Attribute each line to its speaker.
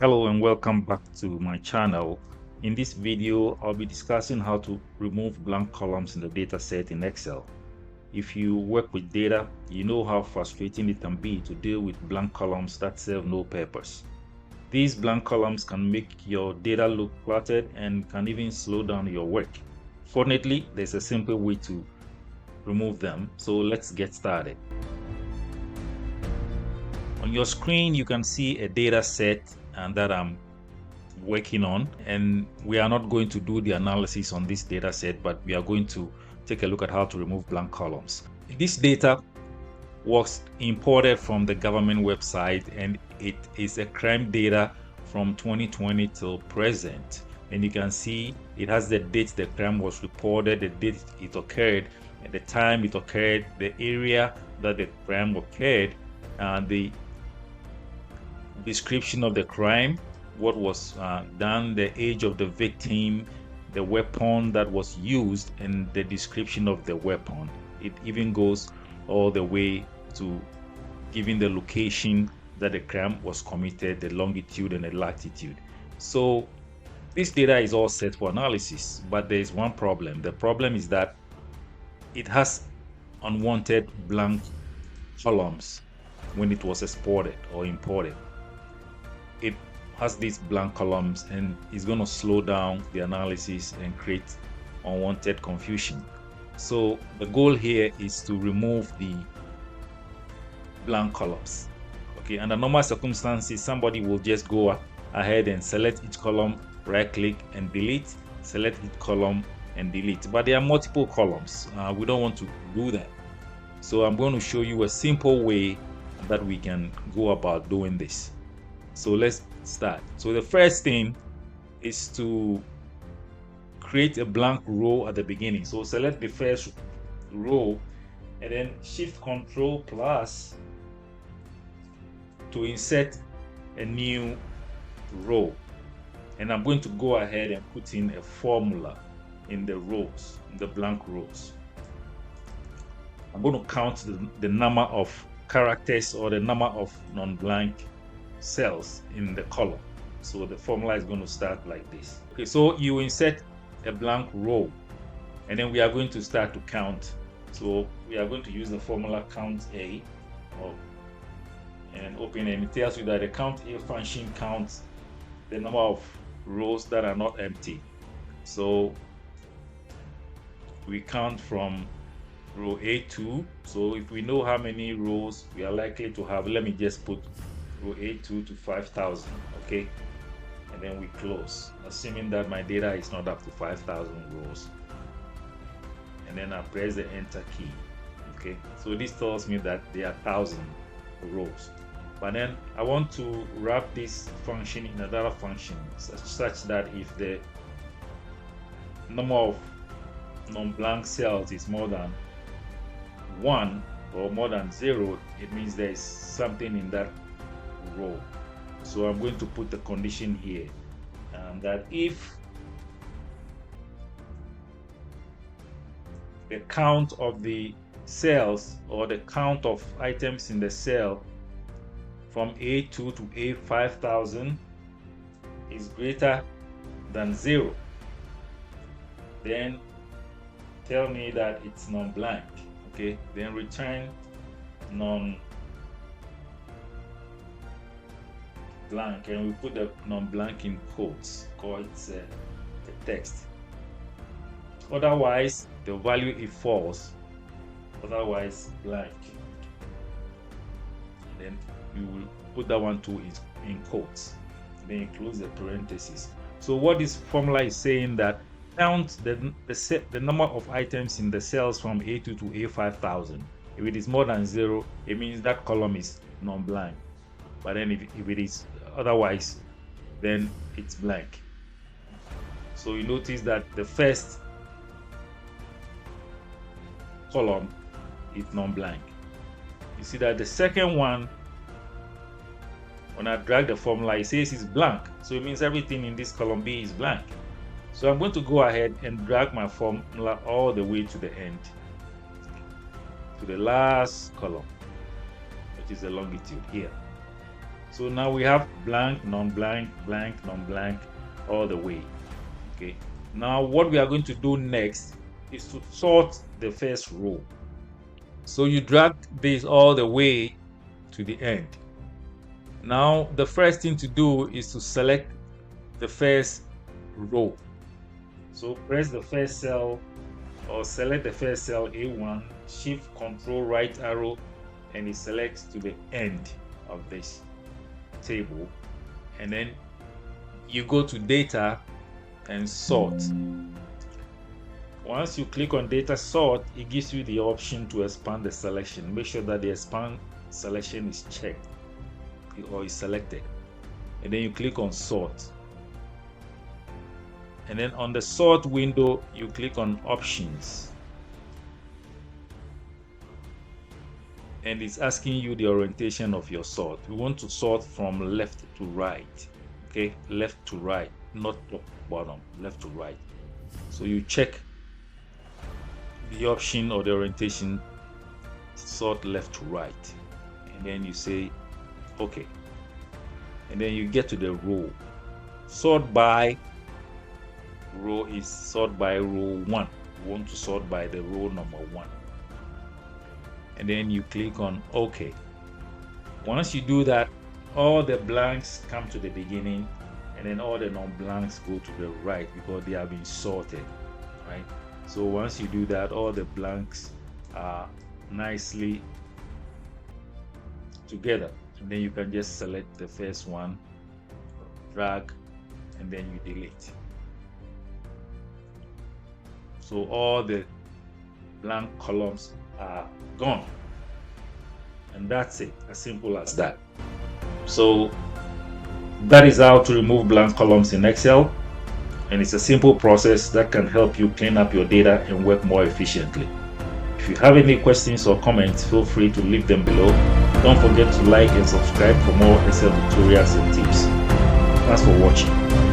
Speaker 1: Hello and welcome back to my channel. In this video, I'll be discussing how to remove blank columns in the data set in Excel. If you work with data, you know how frustrating it can be to deal with blank columns that serve no purpose. These blank columns can make your data look cluttered and can even slow down your work. Fortunately, there's a simple way to remove them, so let's get started. On your screen, you can see a data set that I'm working on, and we are not going to do the analysis on this data set, but we are going to take a look at how to remove blank columns. This data was imported from the government website, and it is a crime data from 2020 till present. And you can see it has the date the crime was reported, the date it occurred, and the time it occurred, the area that the crime occurred, and the description of the crime, what was done, the age of the victim, the weapon that was used, and the description of the weapon. It even goes all the way to giving the location that the crime was committed, the longitude and the latitude. So this data is all set for analysis, but there is one problem. The problem is that it has unwanted blank columns when it was exported or imported. It has these blank columns and is going to slow down the analysis and create unwanted confusion. So the goal here is to remove the blank columns. Okay, under normal circumstances, somebody will just go ahead and select each column, right click and delete, select each column and delete. But there are multiple columns. We don't want to do that. So I'm going to show you a simple way that we can go about doing this. So let's start. So the first thing is to create a blank row at the beginning. So select the first row and then Shift Control Plus to insert a new row. And I'm going to go ahead and put in a formula in the rows, in the blank rows. I'm going to count the number of characters or the number of non-blank cells in the column. So the formula is going to start like this. Okay, so you insert a blank row and then we are going to start to count. So we are going to use the formula count A and open, and it tells you that the count A function counts the number of rows that are not empty. So we count from row A2. So if we know how many rows we are likely to have, let me just put row A2 to 5,000, okay, and then we close, assuming that my data is not up to 5,000 rows, and then I press the enter key. Okay, so this tells me that there are 1,000 rows, but then I want to wrap this function in another function such that if the number of non-blank cells is more than 1 or more than 0, it means there is something in that row. So I'm going to put the condition here that if the count of the cells or the count of items in the cell from A2 to A5000 is greater than 0, then tell me that it's non-blank. Okay, then return non-blank, and we put the non-blank in quotes because it's the text. Otherwise, the value is false. Otherwise, blank. And then you will put that one too in quotes. Then you close the parentheses. So what this formula is saying that count the number of items in the cells from A2 to A5000. If it is more than 0, it means that column is non-blank. But then if it is otherwise, then it's blank. So you notice that the first column is non-blank. You see that the second one, when I drag the formula, it says it's blank. So it means everything in this column B is blank. So I'm going to go ahead and drag my formula all the way to the end, to the last column, which is the longitude here. So now we have blank, non-blank, blank, non-blank, all the way. Okay. Now what we are going to do next is to sort the first row. So you drag this all the way to the end. Now the first thing to do is to select the first row. So press the first cell or select the first cell A1, shift control right arrow, and it selects to the end of this table. And then you go to data and sort. Once you click on data sort, it gives you the option to expand the selection. Make sure that the expand selection is checked or is selected. And then you click on sort. And then on the sort window, you click on options. And it's asking you the orientation of your sort. We want to sort from left to right. Okay, left to right, not top bottom, left to right. So you check the option or the orientation, sort left to right, and then you say okay, and then you get to the row. Sort by row is sort by row 1. You want to sort by the row number 1, and then you click on OK. Once you do that, all the blanks come to the beginning, and then all the non-blanks go to the right because they have been sorted, right? So once you do that, all the blanks are nicely together, and then you can just select the first one, drag, and then you delete. So all the blank columns are gone, and that's it, as simple as that. So that is how to remove blank columns in Excel, and it's a simple process that can help you clean up your data and work more efficiently. If you have any questions or comments, feel free to leave them below. Don't forget to like and subscribe for more Excel tutorials and tips. Thanks for watching.